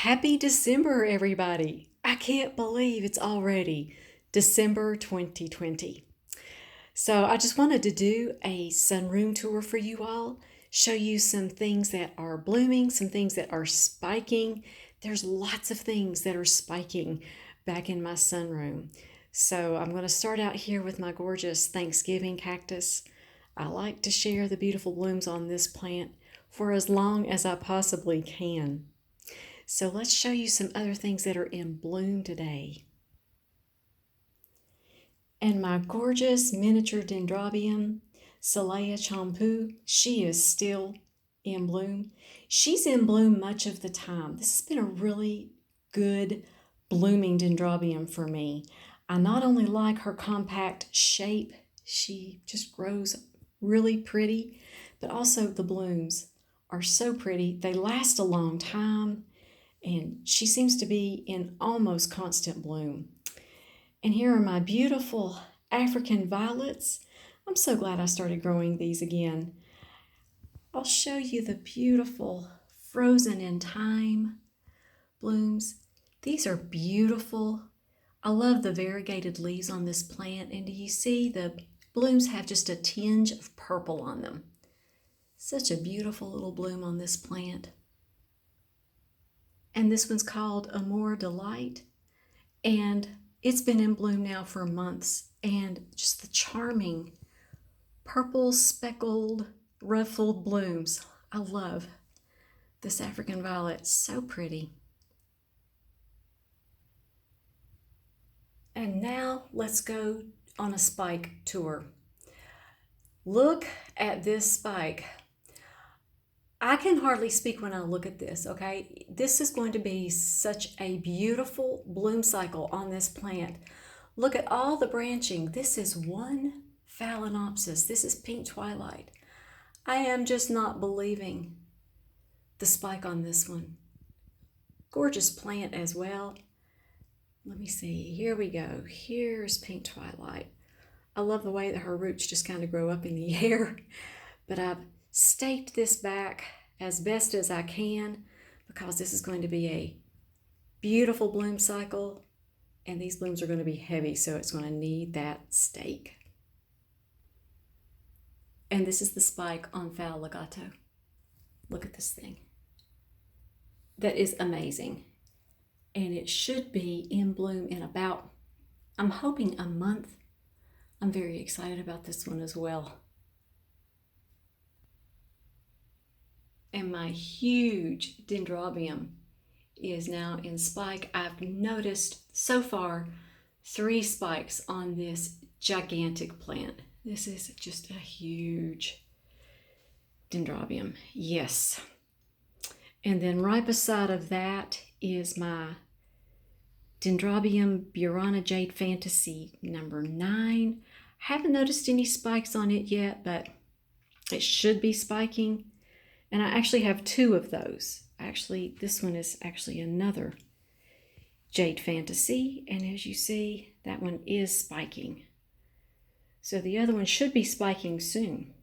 Happy December, everybody. I can't believe it's already December 2020. So I just wanted to do a sunroom tour for you all, show you some things that are blooming, some things that are spiking. There's lots of things that are spiking back in my sunroom. So I'm going to start out here with my gorgeous Thanksgiving cactus. I like to share the beautiful blooms on this plant for as long as I possibly can. So let's show you some other things that are in bloom today. And my gorgeous miniature dendrobium, Salaya Chompu, she is still in bloom. She's in bloom much of the time. This has been a really good blooming dendrobium for me. I not only like her compact shape, she just grows really pretty, but also the blooms are so pretty. They last a long time. And she seems to be in almost constant bloom. And here are my beautiful African violets. I'm so glad I started growing these again. I'll show you the beautiful frozen in time blooms. These are beautiful. I love the variegated leaves on this plant. And do you see the blooms have just a tinge of purple on them? Such a beautiful little bloom on this plant. And this one's called Amour Delight. And it's been in bloom now for months. And just the charming purple speckled ruffled blooms. I love this African violet. So pretty. And now let's go on a spike tour. Look at this spike. I can hardly speak when I look at this, okay? This is going to be such a beautiful bloom cycle on this plant. Look at all the branching. This is one Phalaenopsis. This is pink twilight. I am just not believing the spike on this one. Gorgeous plant as well. Let me see. Here we go. Here's pink twilight. I love the way that her roots just kind of grow up in the air. But I've staked this back as best as I can because this is going to be a beautiful bloom cycle and these blooms are going to be heavy, so it's going to need that stake. And this is the spike on Phal Legato. Look at this thing. That is amazing. And it should be in bloom in about, I'm hoping, a month. I'm very excited about this one as well. And my huge dendrobium is now in spike. I've noticed so far 3 spikes on this gigantic plant. This is just a huge dendrobium. Yes. And then right beside of that is my Dendrobium Burana Jade Fantasy number 9. Haven't noticed any spikes on it yet, but it should be spiking. And I actually have 2 of those. Actually, this one is actually another Jade Fantasy. And as you see, that one is spiking. So the other one should be spiking soon.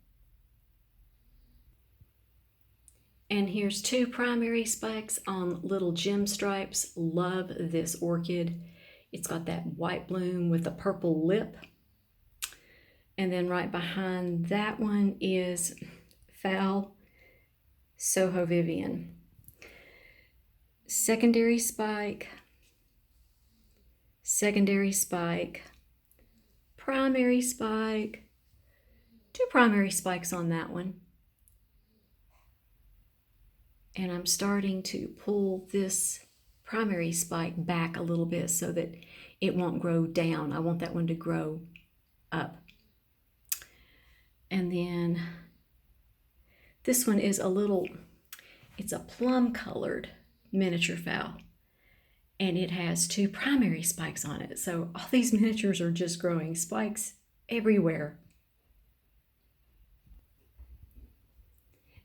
And here's 2 primary spikes on little gem stripes. Love this orchid. It's got that white bloom with a purple lip. And then right behind that one is Phal Soho Vivian. Secondary spike, primary spike, 2 primary spikes on that one. And I'm starting to pull this primary spike back a little bit so that it won't grow down. I want that one to grow up. And then this one is it's a plum colored miniature Phal. And it has 2 primary spikes on it. So all these miniatures are just growing spikes everywhere.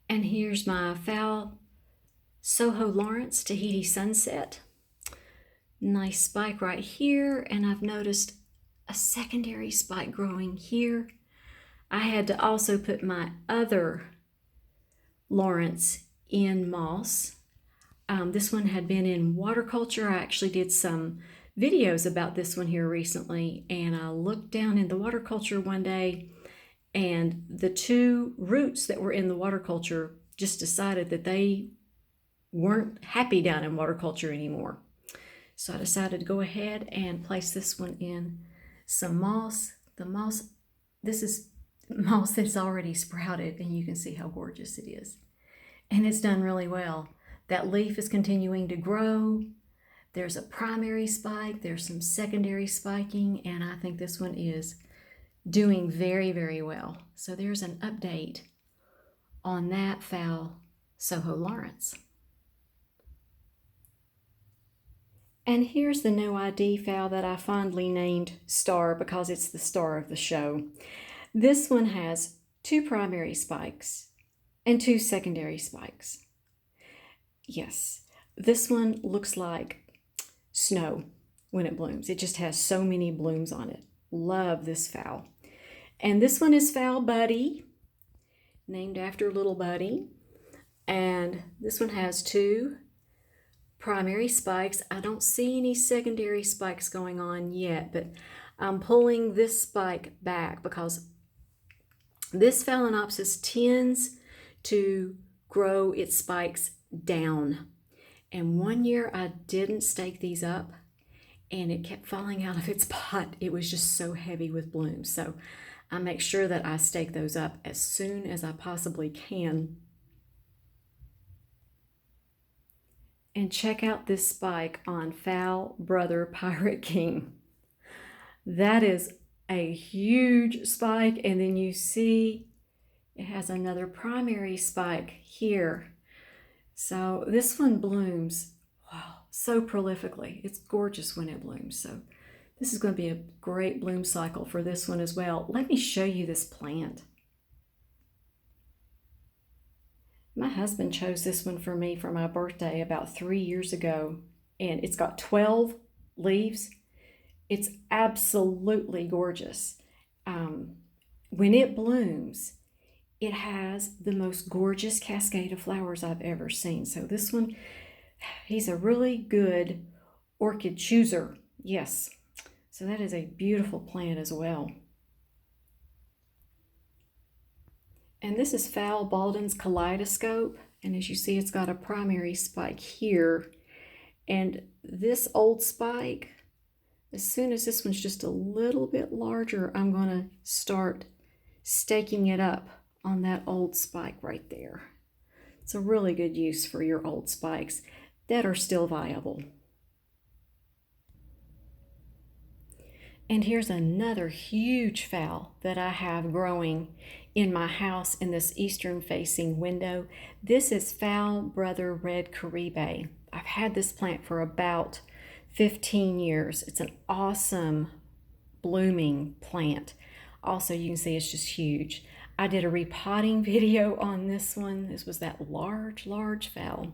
And here's my Phal Soho Lawrence Tahiti Sunset. Nice spike right here. And I've noticed a secondary spike growing here. I had to also put my other Lawrence in moss. This one had been in water culture. I actually did some videos about this one here recently, and I looked down in the water culture one day, and the two roots that were in the water culture just decided that they weren't happy down in water culture anymore. So I decided to go ahead and place this one in some moss. The moss, this is moss that's already sprouted, and you can see how gorgeous it is. And it's done really well. That leaf is continuing to grow. There's a primary spike, there's some secondary spiking, and I think this one is doing very, very well. So there's an update on that phal Soho Lawrence. And here's the no ID phal that I fondly named Star because it's the star of the show. This one has 2 primary spikes and 2 secondary spikes. Yes, this one looks like snow when it blooms. It just has so many blooms on it. Love this phal. And this one is Phal Buddy, named after little Buddy. And this one has 2 primary spikes. I don't see any secondary spikes going on yet, but I'm pulling this spike back because this Phalaenopsis tends to grow its spikes down. And one year I didn't stake these up and it kept falling out of its pot. It was just so heavy with blooms. So I make sure that I stake those up as soon as I possibly can. And check out this spike on Phal Brother Pirate King. That is a huge spike, and then you see it has another primary spike here. So this one blooms, wow, so prolifically. It's gorgeous when it blooms. So this is going to be a great bloom cycle for this one as well. Let me show you this plant. My husband chose this one for me for my birthday about 3 years ago, and it's got 12 leaves. It's absolutely gorgeous. When it blooms, it has the most gorgeous cascade of flowers I've ever seen. So this one, he's a really good orchid chooser. Yes. So that is a beautiful plant as well. And this is Phal Baldwin's Kaleidoscope. And as you see, it's got a primary spike here. And this old spike, as soon as this one's just a little bit larger, I'm going to start staking it up on that old spike right there. It's a really good use for your old spikes that are still viable. And here's another huge phal that I have growing in my house in this eastern facing window. This is Phal Brother Red Caribe. I've had this plant for about 15 years. It's an awesome blooming plant. Also, you can see it's just huge. I did a repotting video on this one. This was that large phal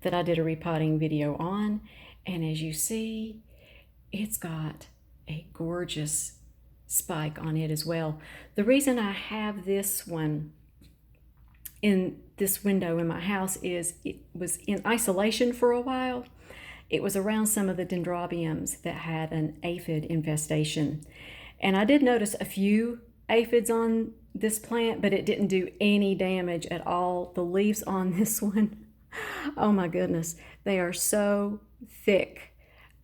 that I did a repotting video on. And as you see, it's got a gorgeous spike on it as well. The reason I have this one in this window in my house is it was in isolation for a while. It was around some of the dendrobiums that had an aphid infestation. And I did notice a few aphids on this plant, but it didn't do any damage at all. The leaves on this one, oh my goodness, they are so thick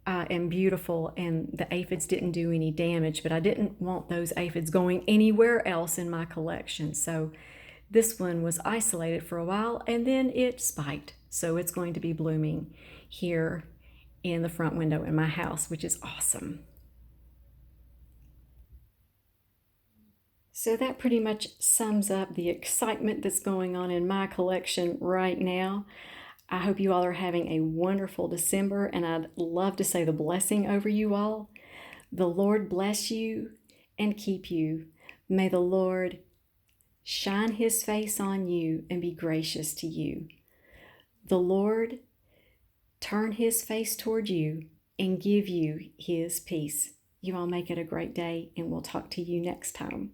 and beautiful, and the aphids didn't do any damage, but I didn't want those aphids going anywhere else in my collection. So this one was isolated for a while, and then it spiked. So it's going to be blooming here in the front window in my house, which is awesome. So that pretty much sums up the excitement that's going on in my collection right now. I hope you all are having a wonderful December, and I'd love to say the blessing over you all. The Lord bless you and keep you. May the Lord shine his face on you and be gracious to you. The Lord turn his face toward you and give you his peace. You all make it a great day, and we'll talk to you next time.